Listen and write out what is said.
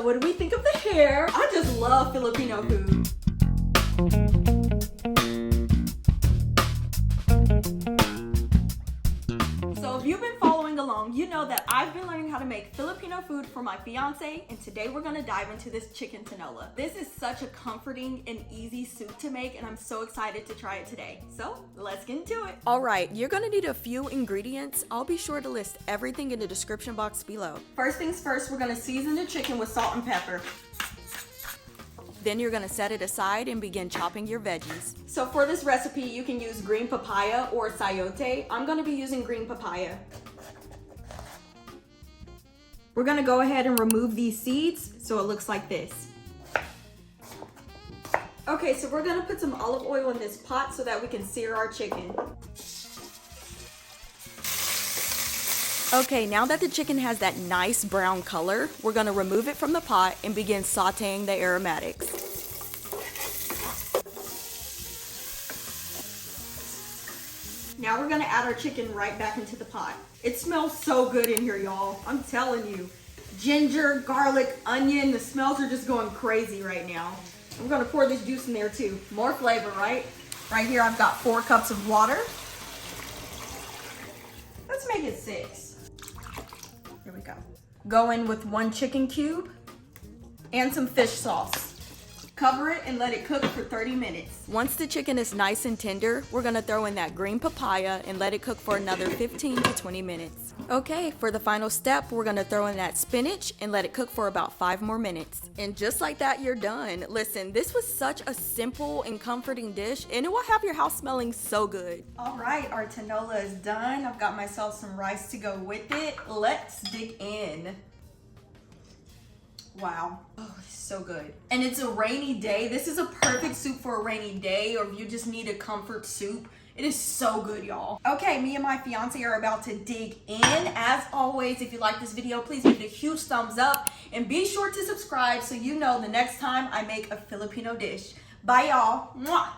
what do we think of the hair? I just love Filipino food. So if you've been following along, you know that I've been learning how to make Filipino food for my fiance, and today we're gonna dive into this chicken tinola. This is such a comforting and easy soup to make, and I'm so excited to try it today. So let's get into it. All right, you're gonna need a few ingredients. I'll be sure to list everything in the description box below. First things first, we're gonna season the chicken with salt and pepper. Then you're gonna set it aside and begin chopping your veggies. So for this recipe, you can use green papaya or sayote. I'm gonna be using green papaya. We're gonna go ahead and remove these seeds so it looks like this. Okay, so we're gonna put some olive oil in this pot so that we can sear our chicken. Okay, now that the chicken has that nice brown color, we're gonna remove it from the pot and begin sauteing the aromatics. Now we're gonna add our chicken right back into the pot. It smells so good in here, y'all. I'm telling you. Ginger, garlic, onion, the smells are just going crazy right now. I'm gonna pour this juice in there too. More flavor, right? Right here I've got 4 cups of water. Let's make it 6. Here we go. Go in with 1 chicken cube and some fish sauce. Cover it and let it cook for 30 minutes. Once the chicken is nice and tender, we're gonna throw in that green papaya and let it cook for another 15 to 20 minutes. Okay, for the final step, we're gonna throw in that spinach and let it cook for about 5 more minutes. And just like that, you're done. Listen, this was such a simple and comforting dish, and it will have your house smelling so good. All right, our tinola is done. I've got myself some rice to go with it. Let's dig in. Wow. Oh, this is so good. And it's a rainy day. This is a perfect soup for a rainy day, or if you just need a comfort soup. It is so good, y'all. Okay, me and my fiance are about to dig in. As always, if you like this video, please give it a huge thumbs up and be sure to subscribe so you know the next time I make a Filipino dish. Bye, y'all. Mwah.